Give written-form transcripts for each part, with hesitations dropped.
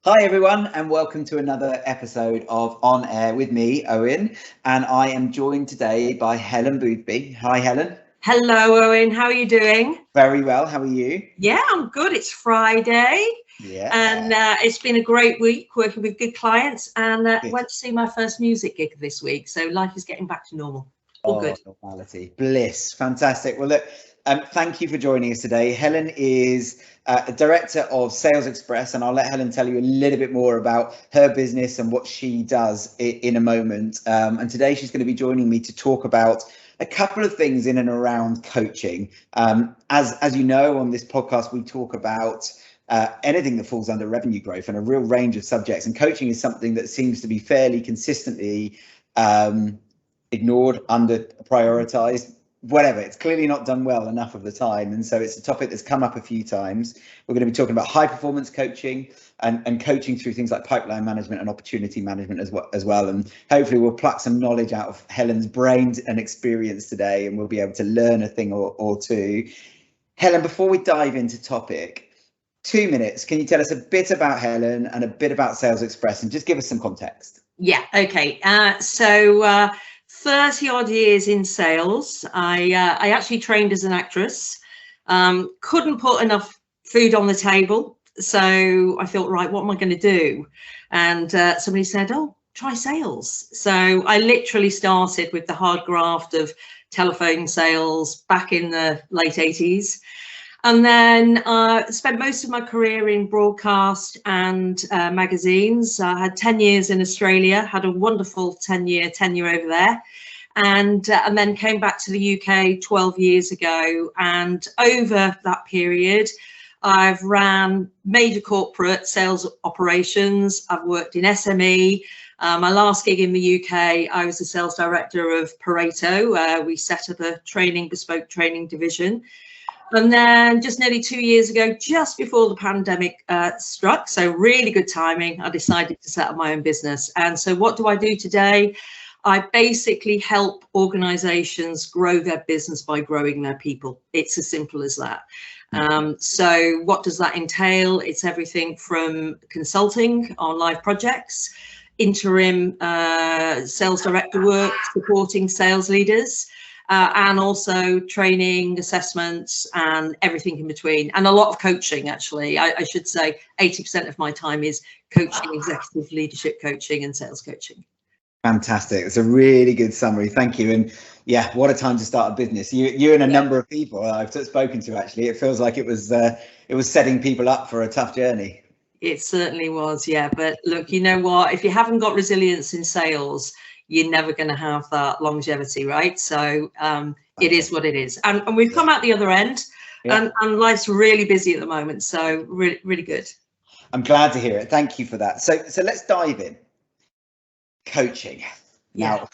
Hi everyone, and welcome to another episode of On Air with me, Owen, and I am joined today by Helen Boothby. Hi Helen. Hello, Owen. How are you doing? Very well, how are you? Yeah, I'm good. It's Friday, Yeah. and it's been a great week working with good clients. And Good. went to see my first music gig this week, so life is getting back to normal. All Oh, good. normality, bliss, fantastic. Well, look, thank you for joining us today. Helen is a director of Sales Express, and I'll let Helen tell you a little bit more about her business and what she does in a moment. And today she's going to be joining me to talk about a couple of things in and around coaching. As you know, on this podcast, we talk about anything that falls under revenue growth and a real range of subjects. And coaching is something that seems to be fairly consistently ignored, under prioritized, whatever. It's clearly not done well enough of the time. And so it's a topic that's come up a few times. We're going to be talking about high performance coaching and coaching through things like pipeline management and opportunity management as well. And hopefully we'll pluck some knowledge out of Helen's brain and experience today, and we'll be able to learn a thing or two. Helen, before we dive into topic, 2 minutes, can you tell us a bit about Helen and a bit about Sales Express and just give us some context? Yeah. Okay. So 30 odd years in sales. I actually trained as an actress. Couldn't put enough food on the table, so I thought, right, what am I going to do? And somebody said, "Oh, try sales." So I literally started with the hard graft of telephone sales back in the late 80s. And then spent most of my career in broadcast and magazines. I had 10 years in Australia, had a wonderful 10-year tenure over there. And then came back to the UK 12 years ago. And over that period, I've ran major corporate sales operations. I've worked in SME. My last gig in the UK, I was the sales director of Pareto. We set up a bespoke training division. And then just nearly 2 years ago, just before the pandemic struck, so really good timing, I decided to set up my own business. And so what do I do today? I basically help organizations grow their business by growing their people. It's as simple as that. So what does that entail? It's everything from consulting on live projects, interim sales director work, supporting sales leaders, and also training, assessments, and everything in between, and a lot of coaching. Actually, I should say 80% of my time is coaching, executive leadership coaching and sales coaching. Fantastic. It's a really good summary. Thank you. And yeah, what a time to start a business. You and a number of people I've spoken to, actually, it feels like it was setting people up for a tough journey. It certainly was, yeah. But look, you know what? If you haven't got resilience in sales, you're never going to have that longevity, right? So it is what it is. And we've come out the other end, and life's really busy at the moment. So really, really good. I'm glad to hear it. Thank you for that. So let's dive in. Coaching. Now,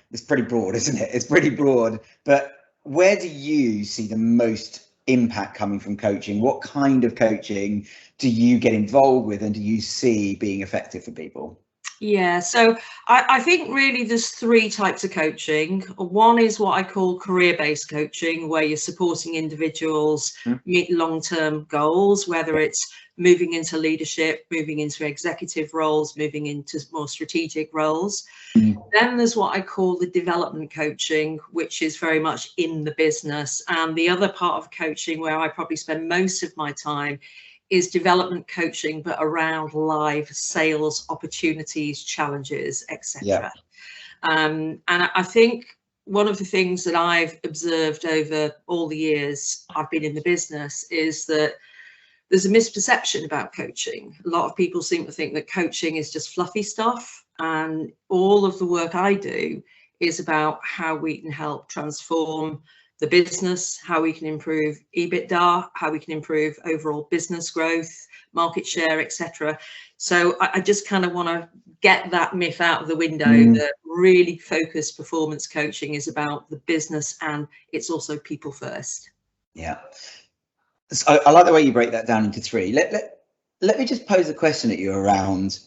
it's pretty broad, isn't it? It's pretty broad. But where do you see the most impact coming from coaching? What kind of coaching do you get involved with, and do you see being effective for people? Yeah, so I think really there's three types of coaching. One is what I call career-based coaching, where you're supporting individuals meet long-term goals, whether it's moving into leadership, moving into executive roles, moving into more strategic roles. Then there's what I call the development coaching, which is very much in the business. And the other part of coaching where I probably spend most of my time is development coaching, but around live sales opportunities, challenges, etc. And I think one of the things that I've observed over all the years I've been in the business is that there's a misperception about coaching. A lot of people seem to think that coaching is just fluffy stuff, and all of the work I do is about how we can help transform the business, how we can improve EBITDA, how we can improve overall business growth, market share, etc. So I just kind of want to get that myth out of the window that really focused performance coaching is about the business, and it's also people first. Yeah. So I like the way you break that down into three. Let me just pose a question at you around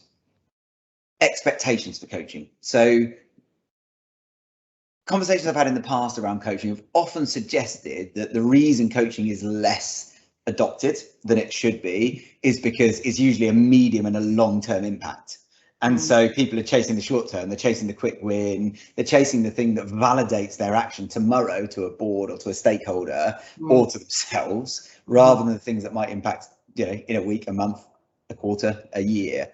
expectations for coaching. So conversations I've had in the past around coaching have often suggested that the reason coaching is less adopted than it should be is because it's usually a medium and a long-term impact. And so people are chasing the short term, they're chasing the quick win, they're chasing the thing that validates their action tomorrow to a board or to a stakeholder or to themselves, rather than the things that might impact, you know, in a week, a month, a quarter, a year.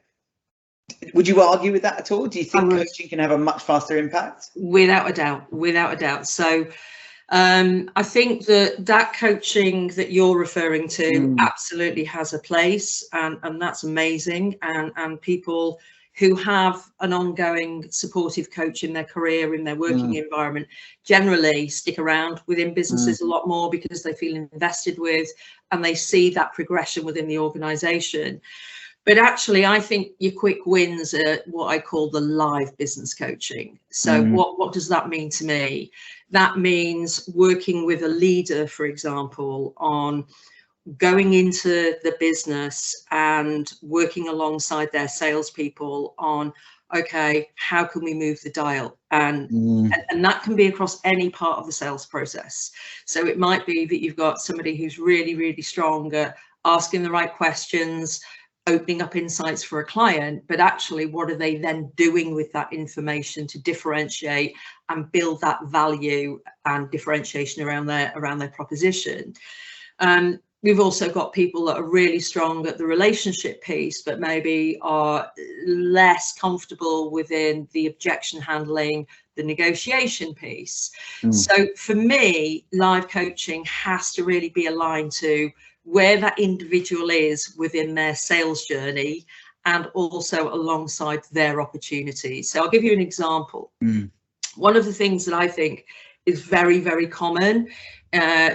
Would you argue with that at all? Do you think coaching can have a much faster impact? Without a doubt, without a doubt. So I think that coaching that you're referring to absolutely has a place, and that's amazing. And people who have an ongoing supportive coach in their career, in their working environment, generally stick around within businesses a lot more because they feel invested with, and they see that progression within the organization. But actually, I think your quick wins are what I call the live business coaching. So what does that mean to me? That means working with a leader, for example, on going into the business and working alongside their salespeople on, okay, how can we move the dial? And that can be across any part of the sales process. So it might be that you've got somebody who's really, really strong at asking the right questions, opening up insights for a client, but actually what are they then doing with that information to differentiate and build that value and differentiation around their proposition. We've also got people that are really strong at the relationship piece, but maybe are less comfortable within the objection handling, the negotiation piece. So for me, live coaching has to really be aligned to where that individual is within their sales journey and also alongside their opportunities. So I'll give you an example. One of the things that I think is very, very common,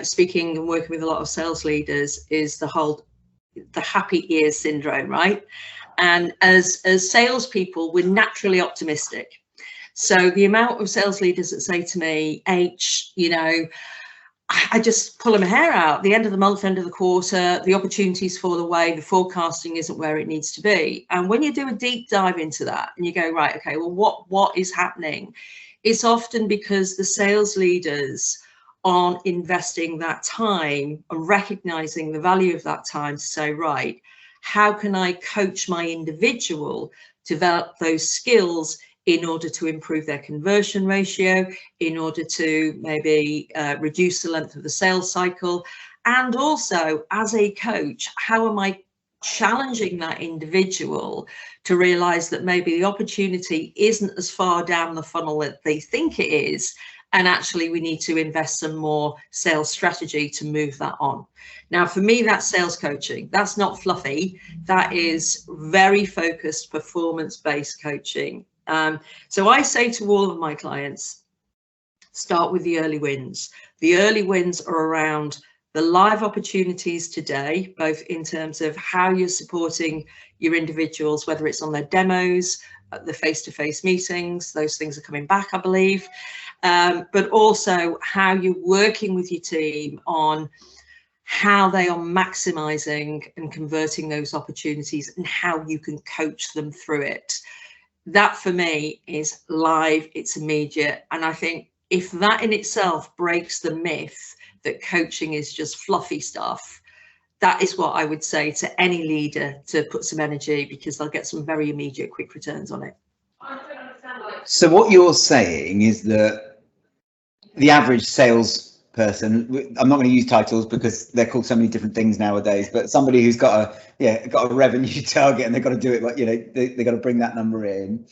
speaking and working with a lot of sales leaders, is the happy ears syndrome, right? And as salespeople, we're naturally optimistic. So the amount of sales leaders that say to me, H, you know, I just pull my hair out. The end of the month, end of the quarter, the opportunities fall away, the forecasting isn't where it needs to be. And when you do a deep dive into that and you go, right, okay, well, what is happening? It's often because the sales leaders aren't investing that time and recognizing the value of that time to say, right, how can I coach my individual to develop those skills in order to improve their conversion ratio, in order to maybe reduce the length of the sales cycle. And also, as a coach, how am I challenging that individual to realize that maybe the opportunity isn't as far down the funnel that they think it is, and actually we need to invest some more sales strategy to move that on. Now, for me, that's sales coaching. That's not fluffy. That is very focused, performance-based coaching. So I say to all of my clients, start with the early wins. The early wins are around the live opportunities today, both in terms of how you're supporting your individuals, whether it's on their demos, the face-to-face meetings, those things are coming back, I believe, but also how you're working with your team on how they are maximizing and converting those opportunities and how you can coach them through it. That for me is live, it's immediate. And I think if that in itself breaks the myth that coaching is just fluffy stuff, that is what I would say to any leader to put some energy, because they'll get some very immediate quick returns on it. So what you're saying is that the average salesperson, I'm not going to use titles because they're called so many different things nowadays, but somebody who's got a revenue target and they've got to do it, like, you know, they've got to bring that number in.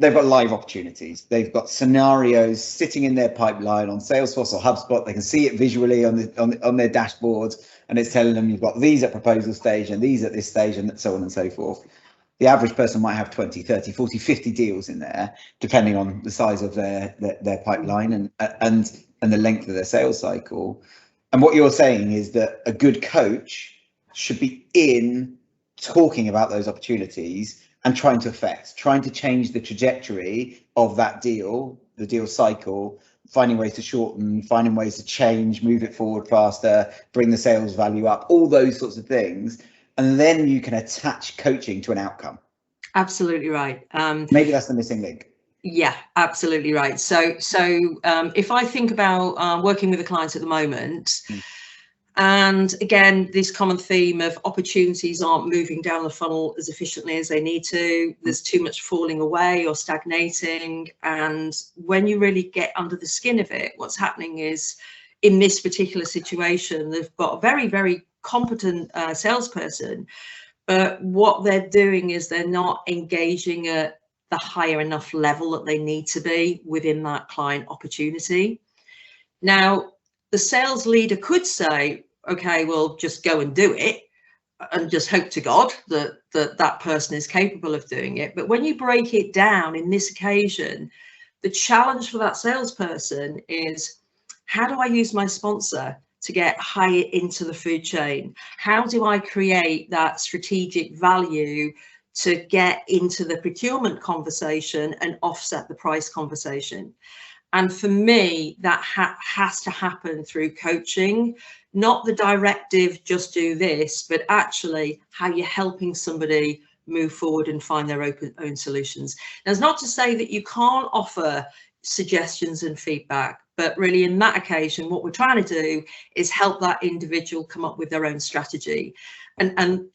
They've got live opportunities. They've got scenarios sitting in their pipeline on Salesforce or HubSpot. They can see it visually on their dashboards, and it's telling them you've got these at proposal stage and these at this stage and so on and so forth. The average person might have 20, 30, 40, 50 deals in there, depending on the size of their pipeline and the length of their sales cycle. And what you're saying is that a good coach should be in talking about those opportunities and trying to change the trajectory of that deal, the deal cycle, finding ways to shorten, finding ways to change, move it forward faster, bring the sales value up, all those sorts of things. And then you can attach coaching to an outcome. Absolutely right. Maybe that's the missing link. Yeah, absolutely right. So if I think about working with the clients at the moment, And again, this common theme of opportunities aren't moving down the funnel as efficiently as they need to. There's too much falling away or stagnating. And when you really get under the skin of it, what's happening is, in this particular situation, they've got a very, very competent salesperson, but what they're doing is they're not engaging at the higher enough level that they need to be within that client opportunity. Now, the sales leader could say, okay, well, just go and do it and just hope to God that that person is capable of doing it. But when you break it down in this occasion, the challenge for that salesperson is, how do I use my sponsor to get higher into the food chain? How do I create that strategic value to get into the procurement conversation and offset the price conversation? And for me, that has to happen through coaching, not the directive, just do this, but actually how you're helping somebody move forward and find their own solutions. Now, it's not to say that you can't offer suggestions and feedback, but really in that occasion, what we're trying to do is help that individual come up with their own strategy. And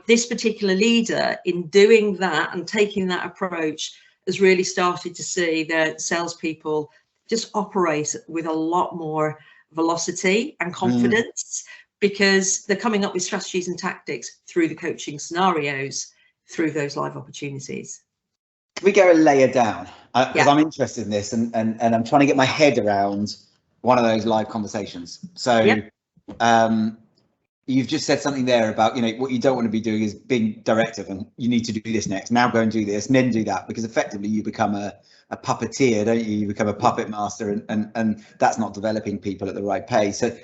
this particular leader, in doing that and taking that approach, has really started to see their salespeople just operate with a lot more velocity and confidence, because they're coming up with strategies and tactics through the coaching scenarios, through those live opportunities. Can we go a layer down? Because I'm interested in this, and I'm trying to get my head around one of those live conversations. So you've just said something there about, you know, what you don't want to be doing is being directive and you need to do this next, now go and do this and then do that, because effectively you become a puppeteer, don't you? You become a puppet master, and that's not developing people at the right pace. So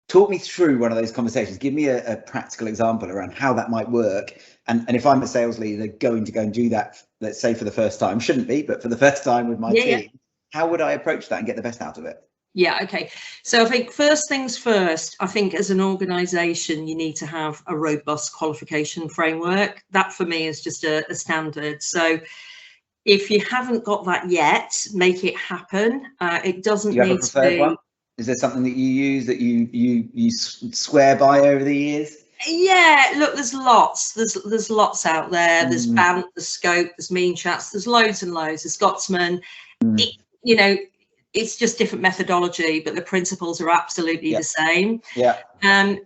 talk me through one of those conversations. Give me a practical example around how that might work. And if I'm a sales leader going to go and do that, let's say for the first time, shouldn't be, but for the first time with my team, how would I approach that and get the best out of it? Yeah, okay. So I think first things first, I think as an organisation, you need to have a robust qualification framework. That for me is just a standard. So if you haven't got that yet, make it happen. It doesn't need to be. One? Is there something that you use that you swear by over the years? Yeah, look, there's lots. There's lots out there. There's BANT, there's Scope, there's Mean Chats, there's loads and loads. There's Scotsman. You know, it's just different methodology, but the principles are absolutely the same.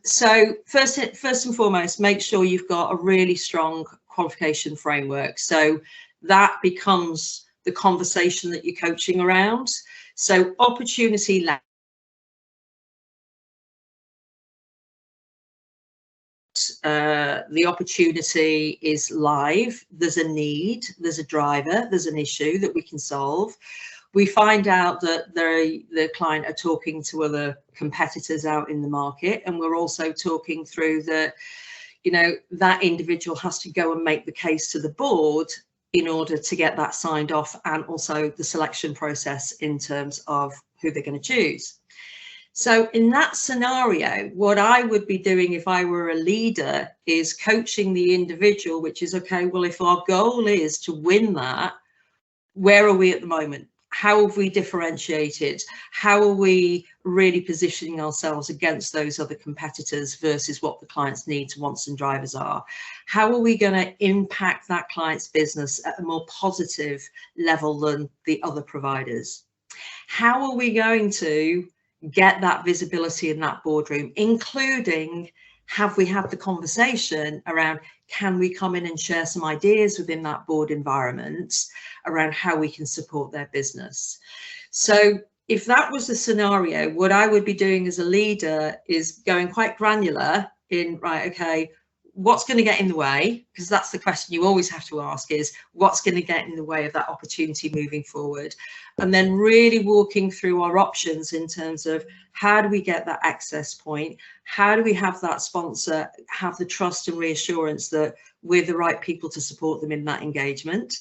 So first and foremost, make sure you've got a really strong qualification framework. So that becomes the conversation that you're coaching around. So opportunity led. The opportunity is live, there's a need, there's a driver, there's an issue that we can solve. We find out that the client are talking to other competitors out in the market, and we're also talking through that, you know, that individual has to go and make the case to the board in order to get that signed off, and also the selection process in terms of who they're going to choose. So in that scenario, what I would be doing if I were a leader is coaching the individual, which is, okay, well, if our goal is to win that, where are we at the moment? How have we differentiated? How are we really positioning ourselves against those other competitors versus what the client's needs, wants and drivers are? How are we going to impact that client's business at a more positive level than the other providers? How are we going to get that visibility in that boardroom, including, have we had the conversation around, can we come in and share some ideas within that board environment around how we can support their business? So if that was the scenario, what I would be doing as a leader is going quite granular in, right, okay, what's going to get in the way? Because that's the question you always have to ask, is what's going to get in the way of that opportunity moving forward? And then really walking through our options in terms of, how do we get that access point? How do we have that sponsor have the trust and reassurance that we're the right people to support them in that engagement?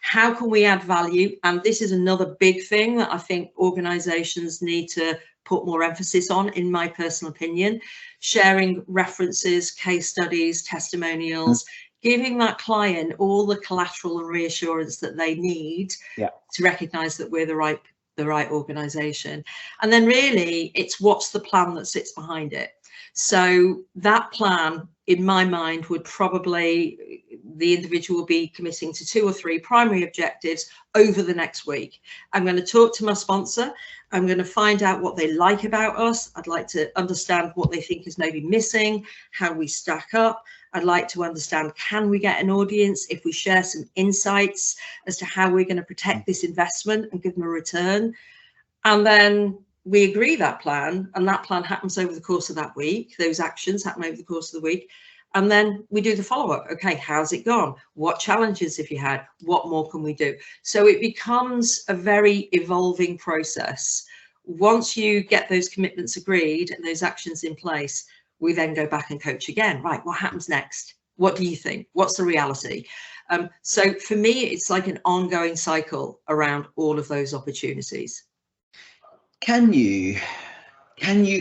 How can we add value? And this is another big thing that I think organizations need to put more emphasis on, in my personal opinion, sharing references, case studies, testimonials, giving that client all the collateral and reassurance that they need to recognize that we're the the right organization. And then really it's what's the plan that sits behind it. So that plan, in my mind, would probably, the individual will be committing to 2 or 3 primary objectives over the next week. I'm going to talk to my sponsor. I'm going to find out what they like about us. I'd like to understand what they think is maybe missing, how we stack up. I'd like to understand, can we get an audience if we share some insights as to how we're going to protect this investment and give them a return? And then we agree that plan, and that plan happens over the course of that week. Those actions happen over the course of the week. And then we do the follow-up. Okay, how's it gone? What challenges have you had? What more can we do? So it becomes a very evolving process. Once you get those commitments agreed and those actions in place, we then go back and coach again. Right, what happens next? What do you think? What's the reality? So for me, it's like an ongoing cycle around all of those opportunities. Can you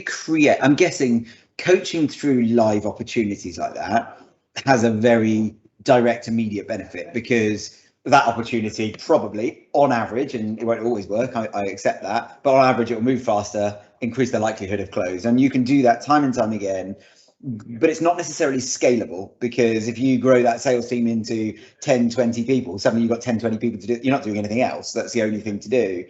create, I'm guessing coaching through live opportunities like that has a very direct, immediate benefit, because that opportunity probably on average, and it won't always work, I accept that, but on average it will move faster, increase the likelihood of close. And you can do that time and time again, but it's not necessarily scalable, because if you grow that sales team into 10, 20 people, suddenly you've got 10, 20 people to do, you're not doing anything else. That's the only thing to do.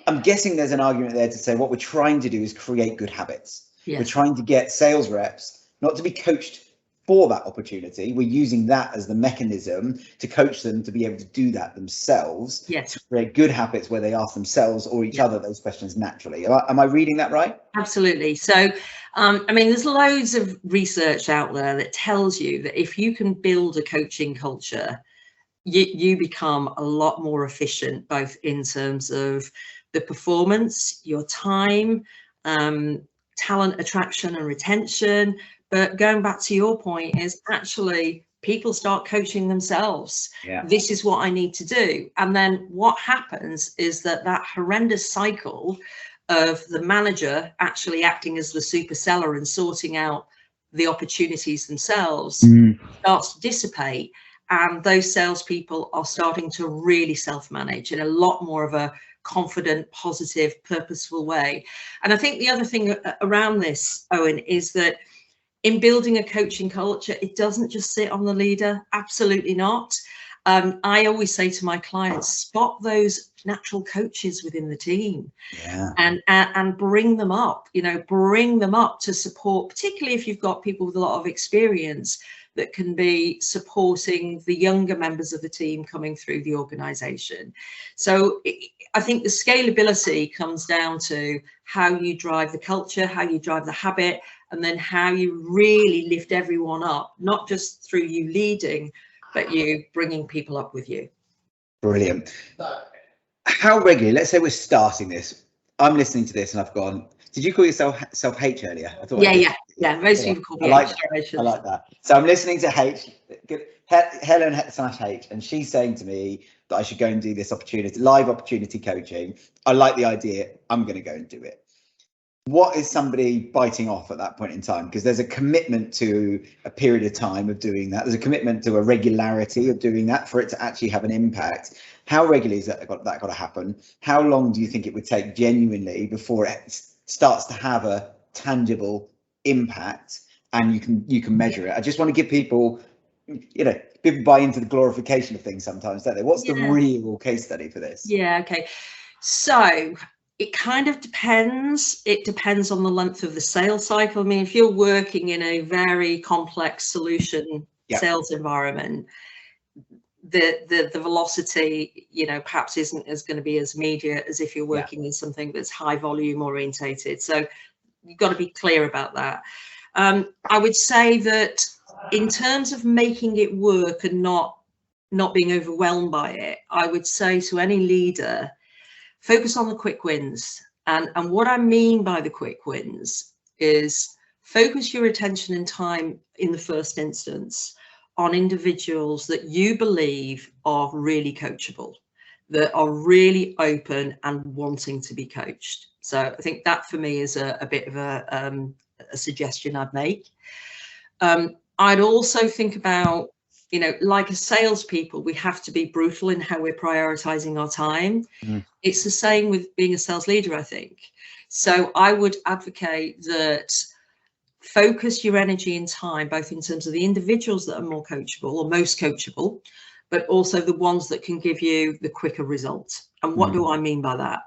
I'm guessing there's an argument there to say what we're trying to do is create good habits. Yes. We're trying to get sales reps not to be coached for that opportunity. We're using that as the mechanism to coach them to be able to do that themselves. Yes. To create good habits where they ask themselves or each other those questions naturally. Am I reading that right? Absolutely. So, I mean, there's loads of research out there that tells you that if you can build a coaching culture, you become a lot more efficient, both in terms of the performance, your time, talent attraction and retention. But going back to your point, is actually people start coaching themselves. Yeah. This is what I need to do. And then what happens is that horrendous cycle of the manager actually acting as the super seller and sorting out the opportunities themselves starts to dissipate. And those salespeople are starting to really self-manage in a lot more of a confident, positive, purposeful way. And I think the other thing around this, Owen, is that in building a coaching culture, it doesn't just sit on the leader. Absolutely not. I always say to my clients, spot those natural coaches within the team, and bring them up, bring them up to support, particularly if you've got people with a lot of experience that can be supporting the younger members of the team coming through the organization. So I think the scalability comes down to how you drive the culture, how you drive the habit, and then how you really lift everyone up, not just through you leading, but you bringing people up with you. Brilliant. How regularly, let's say we're starting this, I'm listening to this and I've gone, did you call yourself H earlier? I thought yeah. Most people call me H. I like that. So I'm listening to Helen /H, and she's saying to me that I should go and do this live opportunity coaching. I like the idea. I'm going to go and do it. What is somebody biting off at that point in time? Because there's a commitment to a period of time of doing that. There's a commitment to a regularity of doing that for it to actually have an impact. How regularly is that got to happen? How long do you think it would take genuinely before it starts to have a tangible impact and you can measure it? I just want to give people, people buy into the glorification of things sometimes, don't they? What's the real case study for this? Yeah, okay. So it kind of depends. It depends on the length of the sales cycle. I mean, if you're working in a very complex solution sales environment, the velocity, perhaps isn't going to be as immediate as if you're working in something that's high volume orientated. So you've got to be clear about that. I would say that in terms of making it work and not being overwhelmed by it, I would say to any leader, focus on the quick wins. And what I mean by the quick wins is focus your attention and time in the first instance on individuals that you believe are really coachable, that are really open and wanting to be coached. So I think that for me is a bit of a suggestion I'd make. I'd also think about you know, like as salespeople, we have to be brutal in how we're prioritizing our time. It's the same with being a sales leader, I think. So I would advocate that focus your energy and time, both in terms of the individuals that are more coachable or most coachable, but also the ones that can give you the quicker result. And what do I mean by that?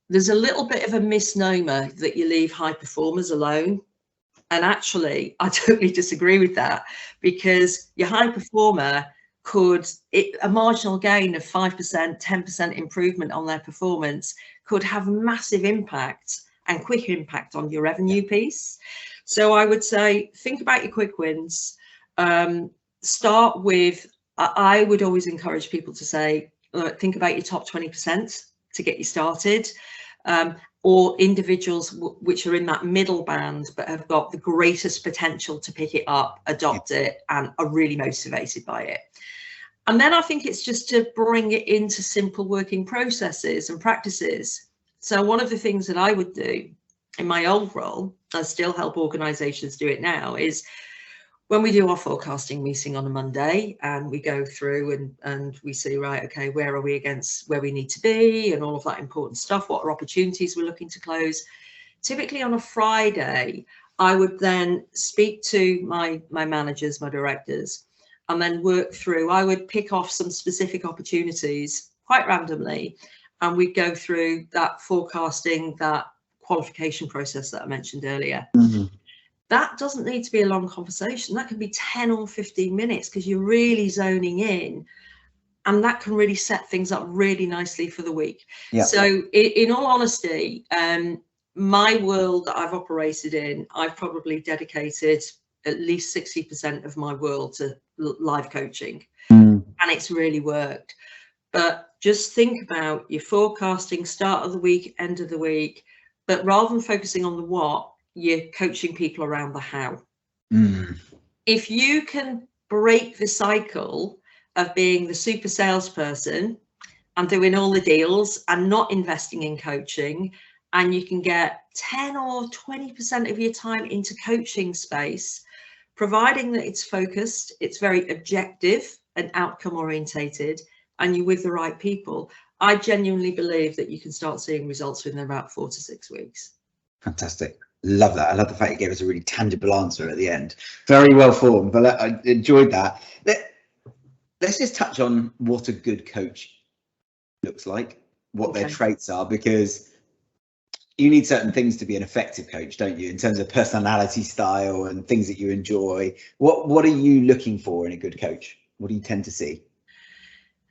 There's a little bit of a misnomer that you leave high performers alone. And actually, I totally disagree with that, because your high performer a marginal gain of 5%, 10% improvement on their performance could have massive impact and quick impact on your revenue piece. So I would say, think about your quick wins. Start with, I would always encourage people to say, think about your top 20% to get you started. Or individuals which are in that middle band but have got the greatest potential to pick it up, adopt it, and are really motivated by it. And then I think it's just to bring it into simple working processes and practices. So one of the things that I would do in my old role, I still help organizations do it now, is when we do our forecasting meeting on a Monday and we go through and we see, right, okay, where are we against where we need to be and all of that important stuff, what are opportunities we're looking to close. Typically on a Friday, I would then speak to my managers, my directors, and then work through. I would pick off some specific opportunities quite randomly, and we'd go through that forecasting, that qualification process that I mentioned earlier. That doesn't need to be a long conversation. That can be 10 or 15 minutes because you're really zoning in, and that can really set things up really nicely for the week. So in all honesty, my world that I've operated in, I've probably dedicated at least 60% of my world to live coaching, and it's really worked. But just think about your forecasting, start of the week, end of the week, but rather than focusing on the what, you're coaching people around the how. If you can break the cycle of being the super salesperson and doing all the deals and not investing in coaching, and you can get 10 or 20% of your time into coaching space, providing that it's focused, it's very objective and outcome orientated, and you're with the right people, I genuinely believe that you can start seeing results within about 4 to 6 weeks. Fantastic. Love that. I love the fact you gave us a really tangible answer at the end. Very well formed, but I enjoyed that. Let's just touch on what a good coach looks like, what their traits are, because you need certain things to be an effective coach, don't you, in terms of personality style and things that you enjoy. What are you looking for in a good coach? What do you tend to see?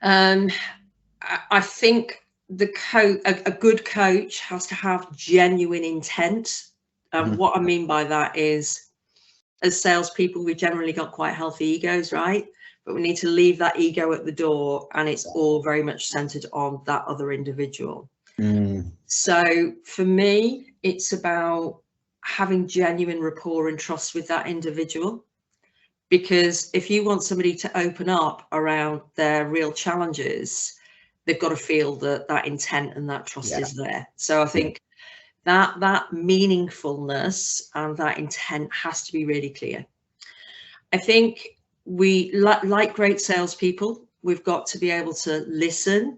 I think a good coach has to have genuine intent. What I mean by that is, as salespeople, we've generally got quite healthy egos, right? But we need to leave that ego at the door, and it's all very much centered on that other individual. So for me, it's about having genuine rapport and trust with that individual. Because if you want somebody to open up around their real challenges, they've got to feel that intent and that trust is there. So I think that meaningfulness and that intent has to be really clear. I think we, like great salespeople, we've got to be able to listen,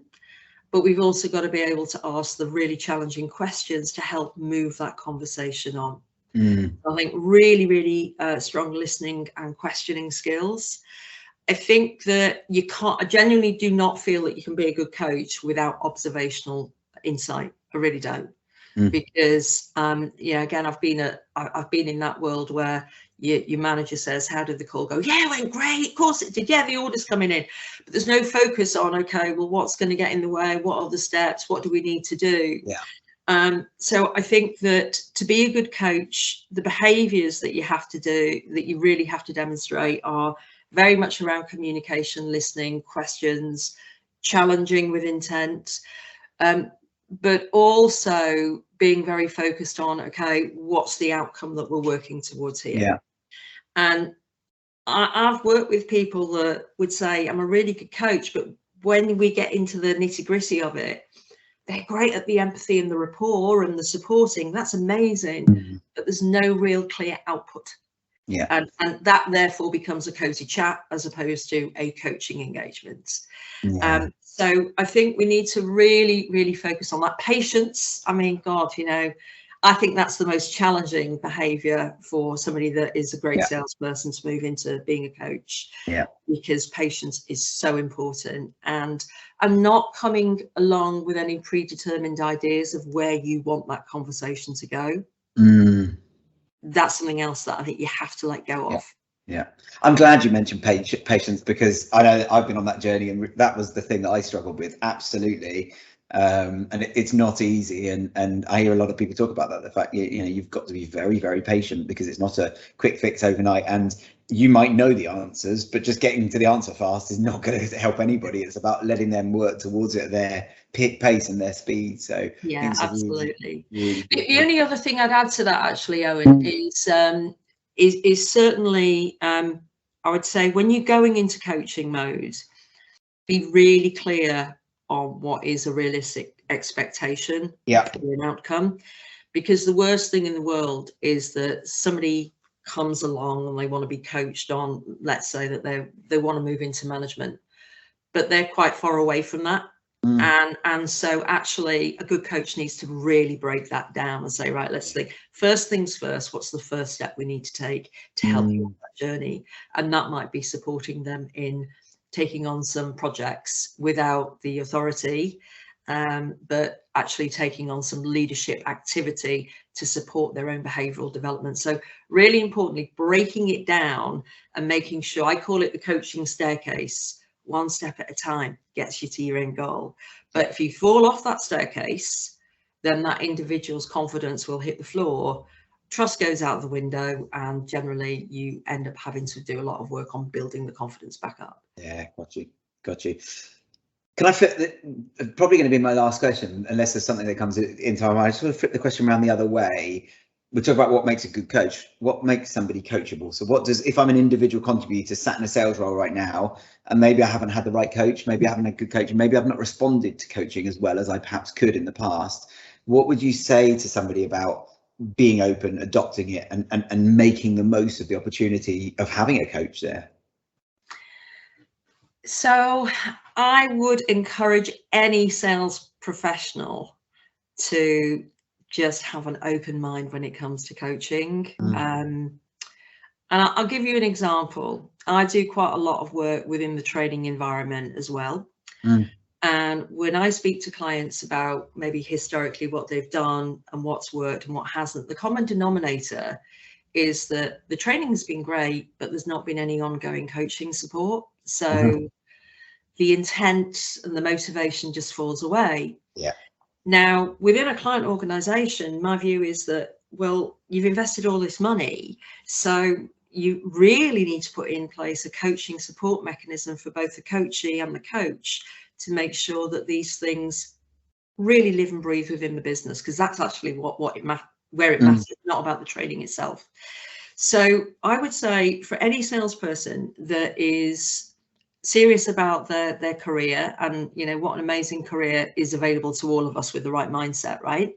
but we've also got to be able to ask the really challenging questions to help move that conversation on. I think really strong listening and questioning skills. I think that I genuinely do not feel that you can be a good coach without observational insight. I really don't. Because again, I've been in that world where your manager says, how did the call go? Yeah, it went great, of course it did. Yeah, the order's coming in, but there's no focus on, okay, well, what's going to get in the way? What are the steps? What do we need to do? So I think that to be a good coach, the behaviors that you have to do, that you really have to demonstrate, are very much around communication, listening, questions, challenging with intent, but also being very focused on, okay, what's the outcome that we're working towards here? And I've worked with people that would say, I'm a really good coach, but when we get into the nitty-gritty of it, they're great at the empathy and the rapport and the supporting. That's amazing, but there's no real clear output. Yeah. And that therefore becomes a cozy chat as opposed to a coaching engagement. Yeah. So I think we need to really, really focus on that patience. I mean, God, I think that's the most challenging behavior for somebody that is a great salesperson to move into being a coach. Yeah. Because patience is so important, and not coming along with any predetermined ideas of where you want that conversation to go. That's something else that I think you have to let go of. Yeah, I'm glad you mentioned patience, because I know I've been on that journey, and that was the thing that I struggled with, absolutely. And it's not easy, and I hear a lot of people talk about that, the fact you've got to be very, very patient, because it's not a quick fix overnight, and you might know the answers, but just getting to the answer fast is not going to help anybody. It's about letting them work towards it at their pace and their speed. So yeah, absolutely. Really the only other thing I'd add to that, actually, Owen, is certainly, I would say, when you're going into coaching mode, be really clear on what is a realistic expectation for an outcome. Because the worst thing in the world is that somebody comes along and they want to be coached on, let's say that they want to move into management, but they're quite far away from that. And so actually a good coach needs to really break that down and say, right, let's think, first things first, what's the first step we need to take to help you on that journey? And that might be supporting them in taking on some projects without the authority, but actually taking on some leadership activity to support their own behavioural development. So really importantly, breaking it down and making sure, I call it the coaching staircase, one step at a time gets you to your end goal. But if you fall off that staircase, then that individual's confidence will hit the floor, trust goes out the window, and generally you end up having to do a lot of work on building the confidence back up. Yeah, got you. Can I flip probably going to be my last question, unless there's something that comes into my mind. I just want to flip the question around the other way. We talk about what makes a good coach. What makes somebody coachable? So what does, if I'm an individual contributor sat in a sales role right now, and maybe I haven't had the right coach, maybe I haven't had good coaching, maybe I've not responded to coaching as well as I perhaps could in the past, what would you say to somebody about being open, adopting it, and making the most of the opportunity of having a coach there? So I would encourage any sales professional to just have an open mind when it comes to coaching. And I'll give you an example. I do quite a lot of work within the training environment as well. And when I speak to clients about maybe historically what they've done and what's worked and what hasn't, the common denominator is that the training has been great, but there's not been any ongoing coaching support. So the intent and the motivation just falls away. Now, within a client organization, my view is that, well, you've invested all this money, so you really need to put in place a coaching support mechanism for both the coachee and the coach to make sure that these things really live and breathe within the business, because that's actually where it matters, not about the training itself. So I would say for any salesperson that is serious about their career, and what an amazing career is available to all of us with the right mindset, right?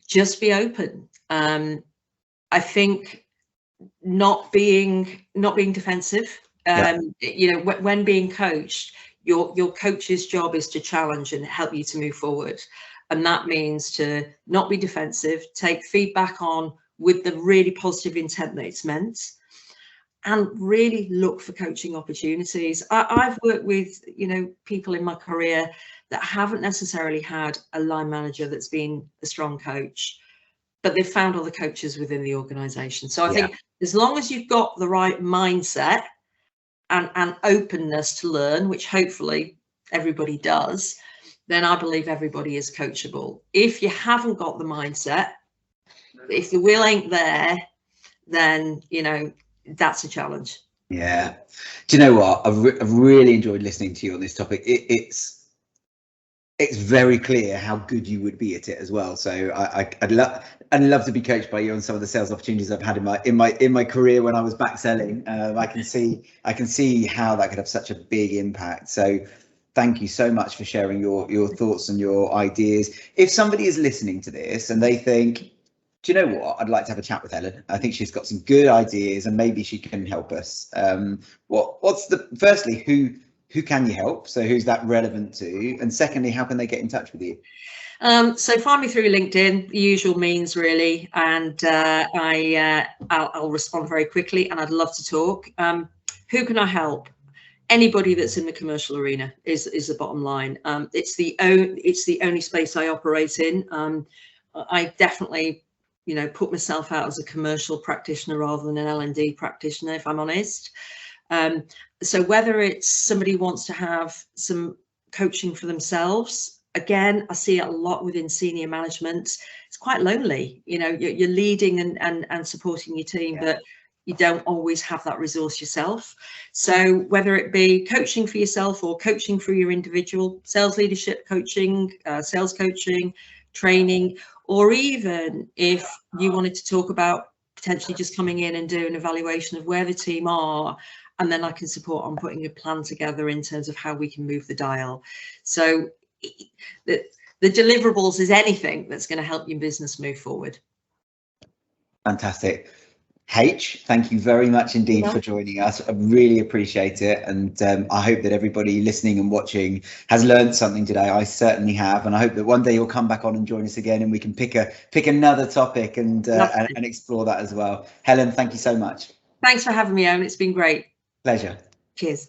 Just be open. I think not being defensive. When being coached, your coach's job is to challenge and help you to move forward, and that means to not be defensive, take feedback on with the really positive intent that it's meant, and really look for coaching opportunities. I've worked with people in my career that haven't necessarily had a line manager that's been a strong coach, but they've found other coaches within the organization. So I think as long as you've got the right mindset and openness to learn, which hopefully everybody does, then I believe everybody is coachable. If you haven't got the mindset, if the will ain't there, then that's a challenge. Yeah. Do you know what? I've really enjoyed listening to you on this topic. It's very clear how good you would be at it as well. So I'd love to be coached by you on some of the sales opportunities I've had in my career when I was back selling. I can see how that could have such a big impact. So thank you so much for sharing your thoughts and your ideas. If somebody is listening to this and they think, Do you know what? I'd like to have a chat with Helen. I think she's got some good ideas, and maybe she can help us. Firstly, who can you help? So who's that relevant to? And secondly, how can they get in touch with you? So find me through LinkedIn, the usual means really, and I'll respond very quickly, and I'd love to talk. Who can I help? Anybody that's in the commercial arena is the bottom line. It's the only space I operate in. I definitely, put myself out as a commercial practitioner rather than an L&D practitioner, if I'm honest. So whether it's somebody wants to have some coaching for themselves, again, I see it a lot within senior management. It's quite lonely, you're leading and supporting your team, but you don't always have that resource yourself. So whether it be coaching for yourself or coaching for your individual, sales leadership coaching, sales coaching, training, or even if you wanted to talk about potentially just coming in and doing an evaluation of where the team are, and then I can support on putting a plan together in terms of how we can move the dial. So the deliverables is anything that's going to help your business move forward. Fantastic. H, thank you very much indeed for joining us. I really appreciate it, and I hope that everybody listening and watching has learned something today. I certainly have, and I hope that one day you'll come back on and join us again, and we can pick another topic and explore that as well. Helen, thank you so much. Thanks for having me, Owen. It's been great. Pleasure. Cheers.